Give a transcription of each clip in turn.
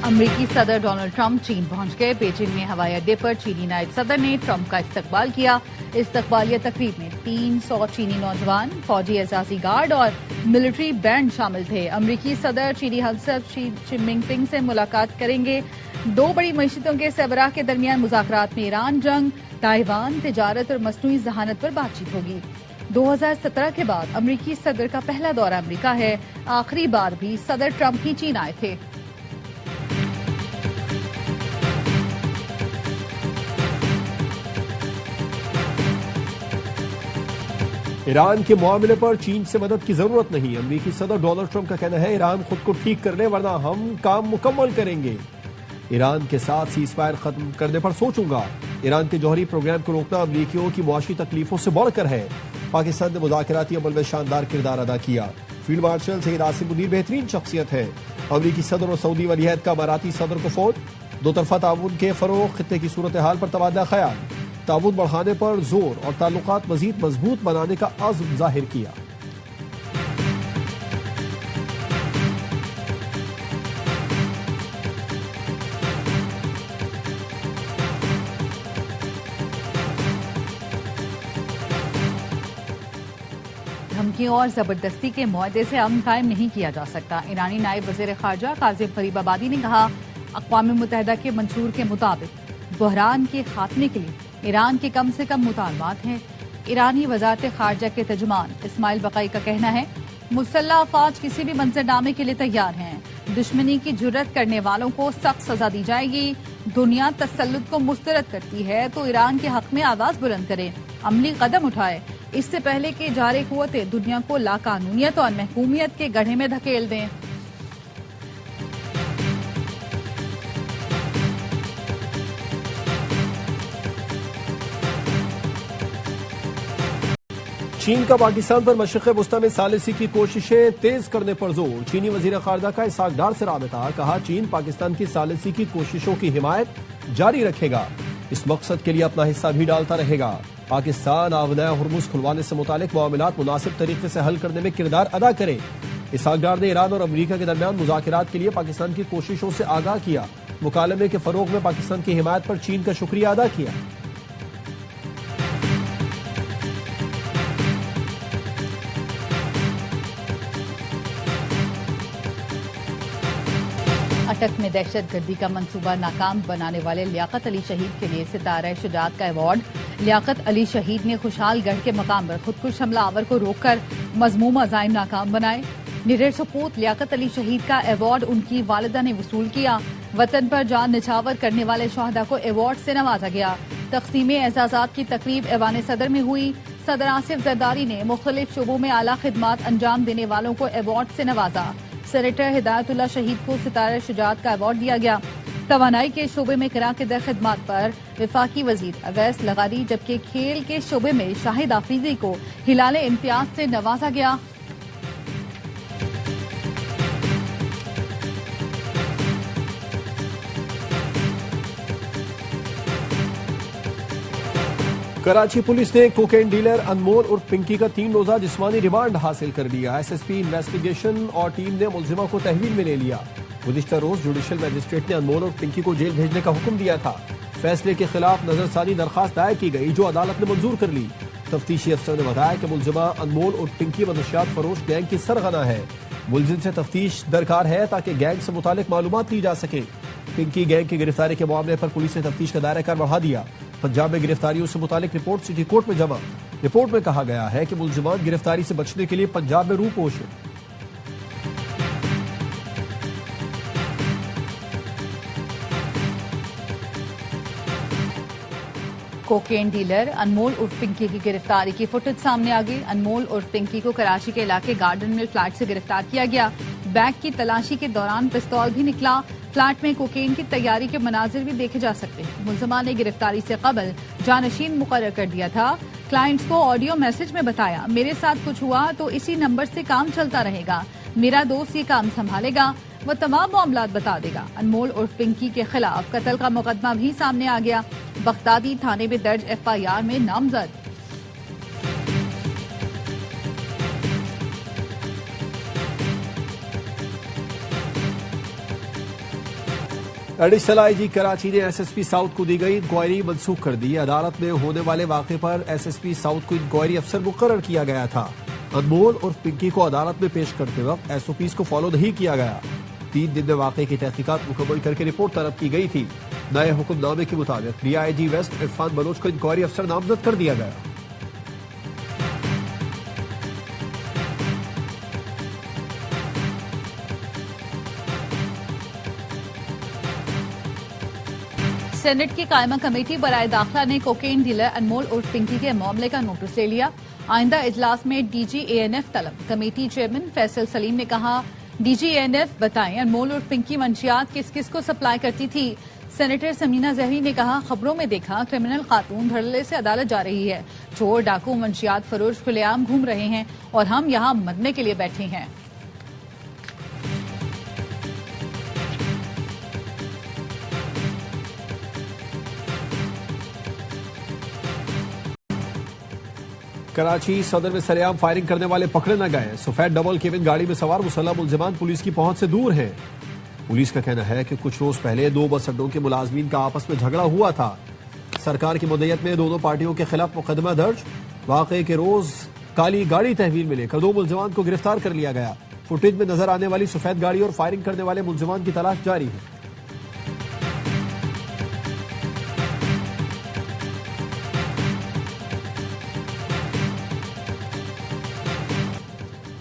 अमरीकी सदर Donald Trump चीन पहुंच गए। बीजिंग में हवाई अड्डे पर चीनी नायब सदर ने ट्रंप का इस्तकबाल किया। इस्तकबालिया तकरीब में 300 चीनी नौजवान, फौजी एजाजी गार्ड और मिलिट्री बैंड शामिल थे। अमरीकी सदर चीनी हमसर शी जिनपिंग से मुलाकात करेंगे। दो बड़ी मईशतों के सरबराह के दरमियान मुज़ाकरात में ईरान, जंग, ताइवान, तिजारत और मसनूई जहानत पर बातचीत होगी। 2017 के बाद अमरीकी सदर का पहला दौरा अमरीका है। आखिरी बार भी सदर ट्रंप ही चीन आए थे। ईरान के मामले पर चीन से मदद की जरूरत नहीं। अमरीकी सदर डोनाल्ड ट्रंप का कहना है, ईरान खुद को ठीक कर ले वरना हम काम मुकम्मल करेंगे। ईरान के साथ सीजफायर खत्म करने पर सोचूंगा। ईरान के जौहरी प्रोग्राम को रोकना अमरीकियों की मुआशी तकलीफों से बढ़कर है। पाकिस्तान ने मुज़ाकराती अमल में शानदार किरदार अदा किया। फील्ड मार्शल सईद आसिम मुनीर बेहतरीन शख्सियत है। अमरीकी सदर और सऊदी वलीअहद का अमाराती सदर को फोन। दो तरफा ताउन के फरोग, खित्ते की सूरत हाल पर तबादला ख्याल, ताउन बढ़ाने पर जोर और ताल्लुकात मजीद मजबूत बनाने का अज़्म जाहिर किया। धमकियों और जबरदस्ती के मुआहदे से अमन कायम नहीं किया जा सकता। ईरानी नायब वज़ीर ख़ारजा काज़िम फरीबाबादी ने कहा, अक़वाम मुत्तहिदा के मंशूर के मुताबिक बहरान के खात्मे के लिए ईरान के कम से कम मुतालबात हैं। ईरानी वज़ारत ख़ारजा के तर्जुमान इस्माइल बक़ई का कहना है, मुसल्लह अफ़वाज किसी भी मंजरनामे के लिए तैयार हैं। दुश्मनी की जुर्रत करने वालों को सख्त सजा दी जाएगी। दुनिया तसल्लुत को मुस्तरद करती है तो ईरान के हक में आवाज बुलंद करे, अमली कदम उठाए, इससे पहले कि जारे कुव्वतें दुनिया को लाकानूनियत और महकूमियत के गड्ढे में धकेल दें। चीन का पाकिस्तान पर मशरिक़ वुस्ता में सालिसी की कोशिशें तेज करने पर जोर। चीनी वज़ीर ख़ारजा का इसहाक़ डार से राबता। कहा, चीन पाकिस्तान की सालिसी की कोशिशों की हिमायत जारी रखेगा। इस मकसद के लिए अपना हिस्सा भी डालता रहेगा। पाकिस्तान आवनाए हुर्मुज़ खुलवाने से मुतालिक मामलात मुनासिब तरीके से हल करने में किरदार अदा करे। इसहाक़ डार ने ईरान और अमरीका के दरमियान मुज़ाकरात के लिए पाकिस्तान की कोशिशों से आगाह किया। मुकालमे के फ़रोग़ में पाकिस्तान की हिमायत पर चीन का शुक्रिया अदा किया। अटक में दहशतगर्दी का मंसूबा नाकाम बनाने वाले लियाकत अली शहीद के लिए सितारा शुजात का अवार्ड। लियाकत अली शहीद ने खुशहालगढ़ के मकाम पर खुदकुश हमलावर को रोककर मजमूम अज़ाइम नाकाम बनाए। निडर सपूत लियाकत अली शहीद का अवार्ड उनकी वालिदा ने वसूल किया। वतन पर जान निछावर करने वाले शहदा को अवार्ड से नवाजा गया। तक़सीम एजाज़ात की तकरीब ऐवान सदर में हुई। सदर आसिफ जरदारी ने मुख्तलिफ शोबों में आला खिदमात अंजाम देने वालों को अवार्ड से नवाजा। सेनेटर हिदायतुल्लाह शहीद को सितारा शुजात का अवार्ड दिया गया। तवानाई के शोबे में कराकेदा खिदमात पर वफाकी वजीर अवैस लगारी, जबकि खेल के शोबे में शाहिद आफरीदी को हिलाले इम्तियाज से नवाजा गया। कराची पुलिस ने कोकेन डीलर अनमोल उर्फ पिंकी का 3 रोजा जिस्मानी रिमांड हासिल कर लिया। एसएसपी इन्वेस्टिगेशन और टीम ने मुलजिमा को तहवील में ले लिया। गुज़िश्ता रोज जुडिशल मजिस्ट्रेट ने अनमोल और पिंकी को जेल भेजने का हुक्म दिया था। फैसले के खिलाफ नजरसानी दरखास्त दायर की गई, जो अदालत ने मंजूर कर ली। तफ्तीशी अफसर ने बताया कि मुलजिमा अनमोल और पिंकी मनशियात फरोश गैंग की सरगना है। मुलजिम से तफ्तीश दरकार है ताकि गैंग से मुतालिक मालूमात ली जा सके। पिंकी गैंग की गिरफ्तारी के मामले पर पुलिस ने तफ्तीश का दायरा कार बढ़ा दिया। पंजाब में गिरफ्तारियों से मुतालिक रिपोर्ट सिटी कोर्ट में जमा। रिपोर्ट में कहा गया है कि मुलजिमान गिरफ्तारी से बचने के लिए पंजाब में रूपोश है। कोकेन डीलर अनमोल उर्फ पिंकी की गिरफ्तारी की फुटेज सामने आ गई। अनमोल उर्फ पिंकी को कराची के इलाके गार्डन मिल फ्लैट से गिरफ्तार किया गया। बैग की तलाशी के दौरान पिस्तौल भी निकला। फ्लैट में कोकेन की तैयारी के मनाजिर भी देखे जा सकते हैं। मुलजमा ने गिरफ्तारी से कबल जानशीन मुकर्रर कर दिया था। क्लाइंट्स को ऑडियो मैसेज में बताया, मेरे साथ कुछ हुआ तो इसी नंबर से काम चलता रहेगा, मेरा दोस्त ये काम संभालेगा, वो तमाम मामलात बता देगा। अनमोल उर्फ पिंकी के खिलाफ कत्ल का मुकदमा भी सामने आ गया। बगदादी थाने में दर्ज एफआईआर में नामजद। एडिशनल आईजी कराची ने एसएसपी साउथ को दी गई इंक्वायरी मनसूख कर दी। अदालत में होने वाले वाक़े पर एसएसपी साउथ को इंक्वायरी अफसर मुकर्रर किया गया था। अनमोल और पिंकी को अदालत में पेश करते वक्त एसओपीज को फॉलो नहीं किया गया। 3 दिन में वाक़े की तहकीकात मुकम्मल करके रिपोर्ट तलब की गई थी। नए हुक्मनामे के मुताबिक डीआईजी वेस्ट इरफान बलोच को इंक्वायरी अफसर नामजद कर दिया गया। सेनेट की कायमा कमेटी बराए दाखिला ने कोकेन डीलर अनमोल उर्फ पिंकी के मामले का नोटिस ले लिया। आइंदा इजलास में डीजी एएनएफ तलब। कमेटी चेयरमैन फैसल सलीम ने कहा, डीजी एएनएफ बताएं अनमोल उर्फ पिंकी मंशियात किस किस को सप्लाई करती थी। सेनेटर समीना जहरी ने कहा, खबरों में देखा क्रिमिनल खातून धड़ल्ले से अदालत जा रही है। चोर डाकू मंशियात फरोश खुलेआम घूम रहे हैं और हम यहाँ मरने के लिए बैठे हैं। कराची सदर में सरेआम फायरिंग करने वाले पकड़े न गए। सफेद डबल केबिन गाड़ी में सवार मुसल्लह मुलजिमान पुलिस की पहुंच से दूर हैं। पुलिस का कहना है कि कुछ रोज पहले 2 बस अड्डों के मुलाजमीन का आपस में झगड़ा हुआ था। सरकार की मुद्दत में दोनों पार्टियों के खिलाफ मुकदमा दर्ज। वाक़े के रोज काली गाड़ी तहवील में लेकर 2 मुलजिमान को गिरफ्तार कर लिया गया। फुटेज में नजर आने वाली सफेद गाड़ी और फायरिंग करने वाले मुलजिमान की तलाश जारी है।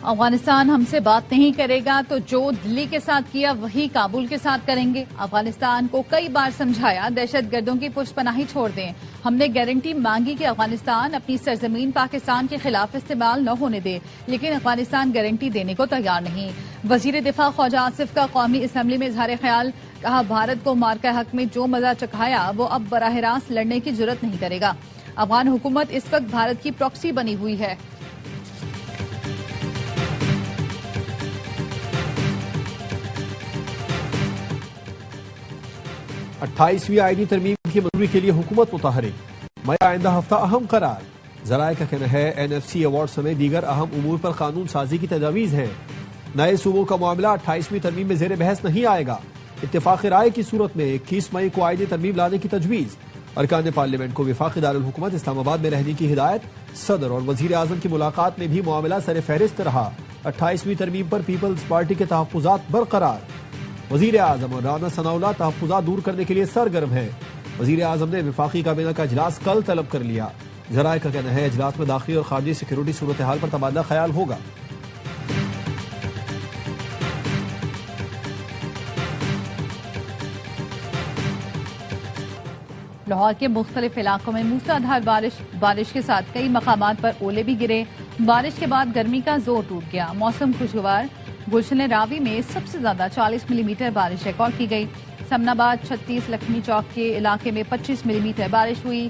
अफगानिस्तान हमसे बात नहीं करेगा तो जो दिल्ली के साथ किया वही काबुल के साथ करेंगे। अफगानिस्तान को कई बार समझाया दहशतगर्दों की पुष्पनाही छोड़ दें। हमने गारंटी मांगी कि अफगानिस्तान अपनी सरजमीन पाकिस्तान के खिलाफ इस्तेमाल न होने दे, लेकिन अफगानिस्तान गारंटी देने को तैयार नहीं। वजीर दिफा ख्वाजा आसिफ का कौमी असम्बली में इजहार ख्याल। कहा, भारत को मार्का हक में जो मजा चखाया वो अब बराह रास्त लड़ने की जरूरत नहीं करेगा। अफगान हुकूमत इस वक्त भारत की प्रॉक्सी बनी हुई है। 28वीं आईनी तरमीम की मंजूरी के लिए हुकूमत मुताहरिक। मई आइंदा हफ्ता अहम करार। जराये का कहना है एनएफसी अवार्ड समेत दीगर अहम उमूर पर कानून साजी की तजावीज है। नए सूबों का मामला 28वीं तरमीम में जेर बहस नहीं आएगा। इत्तेफाक राय की सूरत में 21 मई को आईनी तरमीम लाने की तजवीज। अरकान पार्लियामेंट को विफाकी दारुल हुकूमत इस्लामाबाद में रहने की हिदायत। सदर और वजीर आजम की मुलाकात में भी मामला सर फहरिस्त रहा। 28वीं तरमीम पर पीपल्स पार्टी के तहफ्फुजात बरकरार। वजीर आजम और राना सनाउल्लाह तहफ्फुजात दूर करने के लिए सरगर्म है। वजीर आजम ने विफाकी काबीना का इजलास कल तलब कर लिया। जराये का कहना है इजलास में दाखिली और खारजी सिक्योरिटी सूरत हाल पर तबादला ख्याल होगा। लाहौर के मुख्तलिफ इलाकों में मूसलाधार बारिश के साथ कई मकामात पर ओले भी गिरे। बारिश के बाद गर्मी का जोर टूट गया। मौसम खुशगवार। गुलशन रावी में सबसे ज्यादा 40 मिलीमीटर बारिश रिकॉर्ड की गई। समनाबाद 36, लक्ष्मी चौक के इलाके में 25 मिलीमीटर बारिश हुई।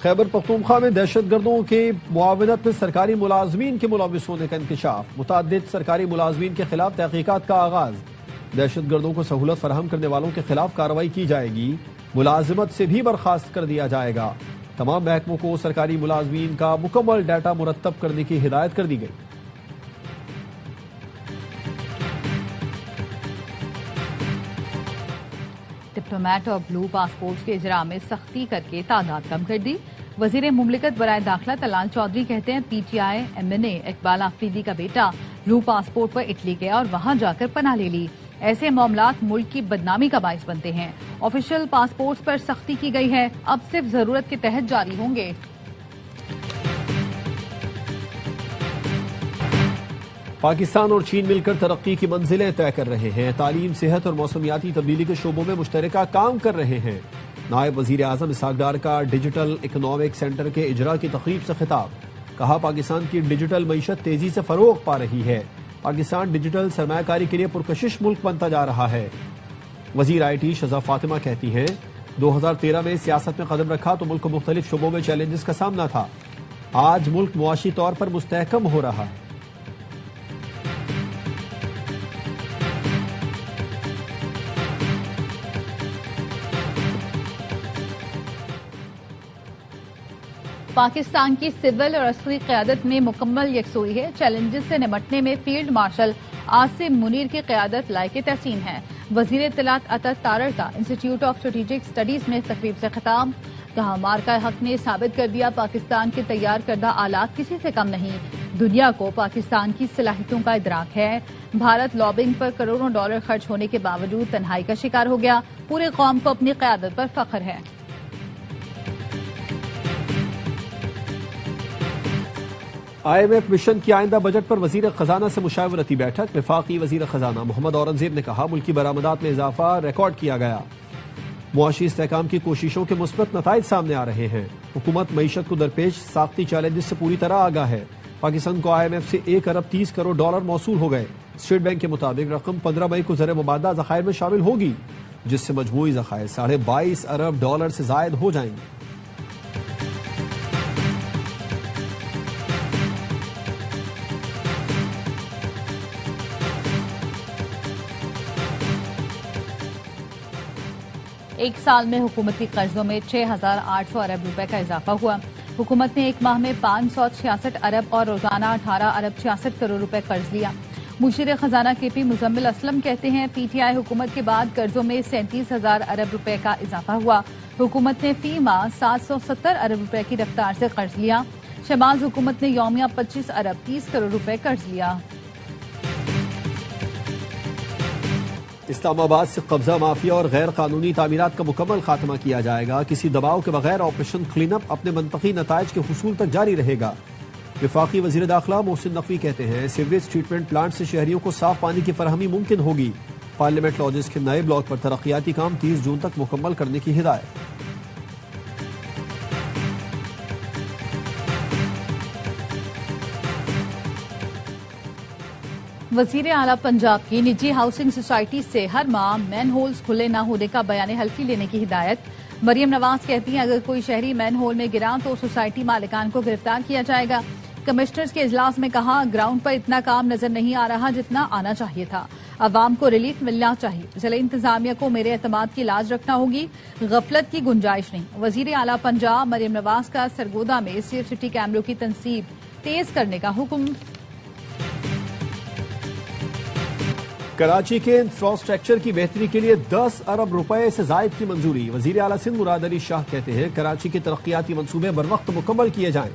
खैबर पख्तूनख्वा में दहशतगर्दों के मुआवनत में सरकारी मुलाजमीन के मुलविस होने का इंकशाफ। मुतादिद सरकारी मुलाजमीन के खिलाफ तहकीकात का आगाज। दहशतगर्दों को सहूलत फराहम करने वालों के खिलाफ कार्रवाई की जाएगी। मुलाजिमत से भी बर्खास्त कर दिया जाएगा। तमाम महकमों को सरकारी मुलाजमीन का मुकम्मल डाटा मुरतब करने की हिदायत कर दी गई। डिप्लोमेट और ब्लू पासपोर्ट के इजरा में सख्ती करके तादाद कम कर दी। वजीर मुमलिकत बराए दाखिला तलाल चौधरी कहते हैं पीटीआई एमएनए इकबाल आफरीदी का बेटा ब्लू पासपोर्ट पर इटली गया और वहां जाकर पनाह ले ली। ऐसे मामलात मुल्क की बदनामी का बाइस बनते हैं। ऑफिशियल पासपोर्ट्स पर सख्ती की गई है। अब सिर्फ जरूरत के तहत जारी होंगे। पाकिस्तान और चीन मिलकर तरक्की की मंजिलें तय कर रहे हैं। तालीम, सेहत और मौसमियाती तब्दीली के शोबों में मुश्तरका काम कर रहे हैं। नायब वजीर आजम इसहाक डार का डिजिटल इकोनॉमिक सेंटर के इजरा की तकरीब से खिताब। कहा, पाकिस्तान की डिजिटल मईशत तेजी से फरोग पा रही है। पाकिस्तान डिजिटल सरमायाकारी के लिए पुरकशिश मुल्क बनता जा रहा है। वजीर आईटी शजा फातिमा कहती हैं, 2013 में सियासत में कदम रखा तो मुल्क को मुख्तलिफ शोबों में चैलेंजेस का सामना था। आज मुल्क मुआशी तौर पर मुस्तहकम हो रहा है। पाकिस्तान की सिविल और असली क़यादत में मुकम्मल यकसुई है। चैलेंजेस से निपटने में फील्ड मार्शल आसिम मुनीर की क़यादत लायके तहसीन है। वज़ीर इत्तलात अता तारड़ का इंस्टीट्यूट ऑफ स्ट्रेटेजिक स्टडीज में तकरीब से खिताब। कहा, मार्का हक ने साबित कर दिया पाकिस्तान के तैयार करदा आलात किसी से कम नहीं। दुनिया को पाकिस्तान की सलाहियतों का इदराक है। भारत लॉबिंग पर करोड़ों डॉलर खर्च होने के बावजूद तन्हाई का शिकार हो गया। पूरे कौम को अपनी क़यादत पर फख्र है। IMF मिशन की आइंदा बजट पर वजीर खजाना से मुशावरती बैठक। वफाकी वजीर खजाना मोहम्मद औरंगजेब ने कहा, मुल्की बरामदात में इजाफा रिकॉर्ड किया गया। मुआशी इस्तेहकाम की कोशिशों के मुस्बत नताइज सामने आ रहे हैं। हुकूमत मईशत को दरपेश साख्ती चैलेंजेस से पूरी तरह आगाह है। पाकिस्तान को IMF से 1 अरब 30 करोड़ डॉलर मौसूल हो गए। स्टेट बैंक के मुताबिक रकम 15 मई को ज़र मुबादला ज़खायर में शामिल होगी, जिससे मजमूई ज़खायर 22.5 अरब डॉलर से जायद हो जाएंगे। एक साल में हुकूमती कर्जों में 6,800 अरब रुपए का इजाफा हुआ। हुकूमत ने एक माह में 566 अरब और रोजाना 18 अरब 66 करोड़ रुपए कर्ज लिया। मुशीर खजाना KP मुजम्मिल असलम कहते हैं, PTI हुकूमत के बाद कर्जों में 37,000 अरब रुपए का इजाफा हुआ। हुकूमत ने फी माह 770 अरब रुपए की रफ्तार से कर्ज लिया। शहबाज हुकूमत ने यौमिया 25 अरब 30 करोड़ रुपए कर्ज लिया। इस्लामाबाद से कब्जा माफिया और गैर कानूनी तामीरात का मुकम्मल खात्मा किया जाएगा। किसी दबाव के बगैर ऑपरेशन क्लीनअप अपने मनतकी नताइज के हुसूल तक जारी रहेगा। वफाकी वजीर दाखिला मोहसिन नकवी कहते हैं, सीवरेज ट्रीटमेंट प्लांट से शहरियों को साफ पानी की फरहमी मुमकिन होगी। पार्लियामेंट लॉजेस के नए ब्लॉक पर तरक्याती काम 30 जून तक मुकम्मल करने की हिदायत। वजीर आला पंजाब की निजी हाउसिंग सोसाइटी से हर माह मैन होल्स खुले न होने का बयान हल्फी लेने की हिदायत। मरियम नवाज कहती हैं, अगर कोई शहरी मैन होल में गिरा तो सोसाइटी मालिकान को गिरफ्तार किया जाएगा। कमिश्नर्स के इजलास में कहा, ग्राउंड पर इतना काम नजर नहीं आ रहा जितना आना चाहिए था। अवाम को रिलीफ मिलना चाहिए। जिला इंतजामिया को मेरे एतमाद की लाज रखना होगी, गफलत की गुंजाइश नहीं। वजीर आला पंजाब मरियम नवाज का सरगोदा में सेफ सिटी कैमरों की तनसीब तेज करने का हुक्म। कराची के इंफ्रास्ट्रक्चर की बेहतरी के लिए 10 अरब रुपए से जायद की मंजूरी। वजीर आला सिंध मुराद अली शाह कहते हैं, कराची के तरक्याती मंसूबे बर वक्त मुकम्मल किए जाएं।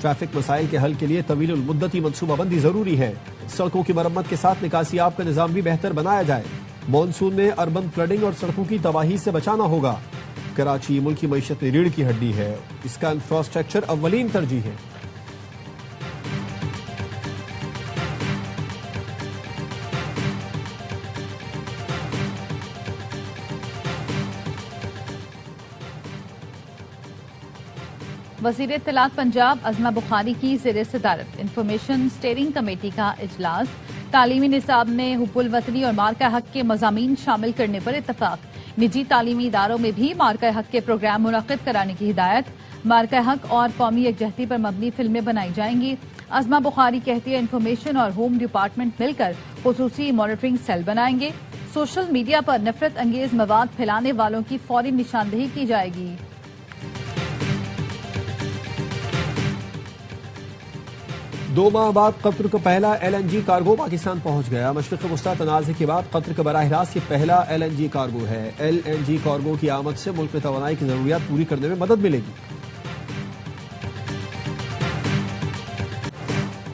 ट्रैफिक मसाइल के हल के लिए तवील मुद्दती मनसूबाबंदी जरूरी है। सड़कों की मरम्मत के साथ निकासी आब का निजाम भी बेहतर बनाया जाए। मानसून में अर्बन फ्लडिंग और सड़कों की तबाही से बचाना होगा। कराची मुल्क की मईशत में रीढ़ की हड्डी है, इसका इंफ्रास्ट्रक्चर अव्वलीन तरजीह है। वज़ीर इत्तलात पंजाब अज़मा बुखारी की ज़ेर सदारत इंफॉर्मेशन स्टेयरिंग कमेटी का इजलास। तालीमी निसाब में हुब्बुल वतनी और मार्का हक के मज़ामीन शामिल करने पर इत्तफाक। निजी तालीमी इदारों में भी मार्का हक के प्रोग्राम मुनक़िद कराने की हिदायत। मार्का हक और कौमी यकजहती पर मबनी फिल्में बनाई जाएंगी। अज़मा बुखारी कहती है, इंफॉर्मेशन और होम डिपार्टमेंट मिलकर खुसूसी मॉनिटरिंग सेल बनाएंगे। सोशल मीडिया पर नफरत अंगेज मवाद फैलाने वालों की फौरी निशानदेही की जाएगी। 2 माह बाद कतर का पहला LNG कार्गो पाकिस्तान पहुंच गया। मशरिक़ वस्ता तनाज़े के बाद कतर का बराह रास्त ये पहला LNG कार्गो है। LNG कार्गो की आमद से मुल्क में तवानाई की जरूरियात पूरी करने में मदद मिलेगी।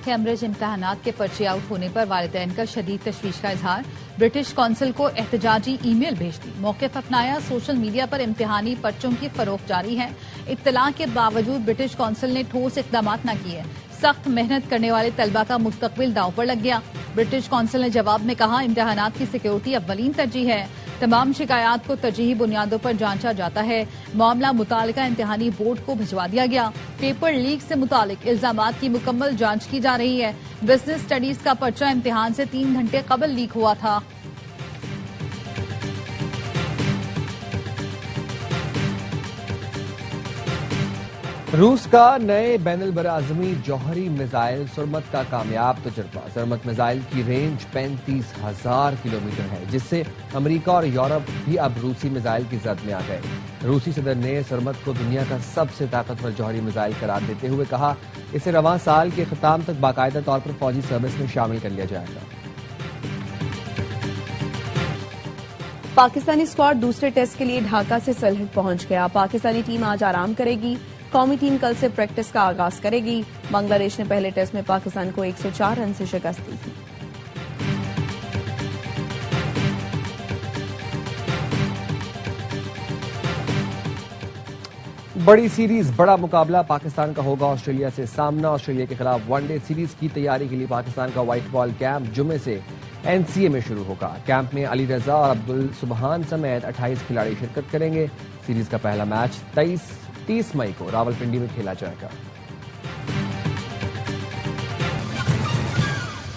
कैम्ब्रिज इम्तहानात के पर्चे आउट होने पर वालिदैन का शदीद तशवीश का इजहार। ब्रिटिश कौंसिल को एहतजाजी ईमेल भेज दी। मौक़िफ़ अपनाया। सोशल मीडिया पर इम्तिहानी पर्चों की फरोख्त जारी है। इत्तला के बावजूद ब्रिटिश कौंसिल ने ठोस इक़दाम न किए। सख्त मेहनत करने वाले तलबा का मुस्तकबिल दांव पर लग गया। ब्रिटिश कौंसिल ने जवाब में कहा, इम्तिहानात की सिक्योरिटी अव्वलीन तरजीह है। तमाम शिकायत को तरजीही बुनियादों पर जांचा जाता है। मामला मुतालिका इम्तिहानी बोर्ड को भिजवा दिया गया। पेपर लीक से मुतालिक इल्जामात की मुकम्मल जांच की जा रही है। बिजनेस स्टडीज का पर्चा इम्तिहान से 3 घंटे कबल लीक हुआ था। रूस का नए बैनुल बराज़मी जौहरी मिसाइल सुरमत का कामयाब तजुर्बा। सुरमत मिसाइल की रेंज 35,000 किलोमीटर है, जिससे अमेरिका और यूरोप भी अब रूसी मिसाइल की जद में आ गए। रूसी सदर ने सुरमत को दुनिया का सबसे ताकतवर जौहरी मिसाइल करार देते हुए कहा, इसे रवां साल के खिताम तक बाकायदा तौर पर फौजी सर्विस में शामिल कर लिया जाएगा। पाकिस्तानी स्क्वाड दूसरे टेस्ट के लिए ढाका से सलहट पहुंच गया। पाकिस्तानी टीम आज आराम करेगी। कौमी टीम कल से प्रैक्टिस का आगाज करेगी। बांग्लादेश ने पहले टेस्ट में पाकिस्तान को 104 रन से शिकस्त दी थी। बड़ी सीरीज, बड़ा मुकाबला पाकिस्तान का होगा ऑस्ट्रेलिया से। सामना ऑस्ट्रेलिया के खिलाफ वनडे सीरीज की तैयारी के लिए पाकिस्तान का व्हाइट बॉल कैंप जुमे से एनसीए में शुरू होगा। कैंप में अली रजा और अब्दुल सुबहान समेत 28 खिलाड़ी शिरकत करेंगे। सीरीज का पहला मैच 30 मई को रावलपिंडी में खेला जाएगा।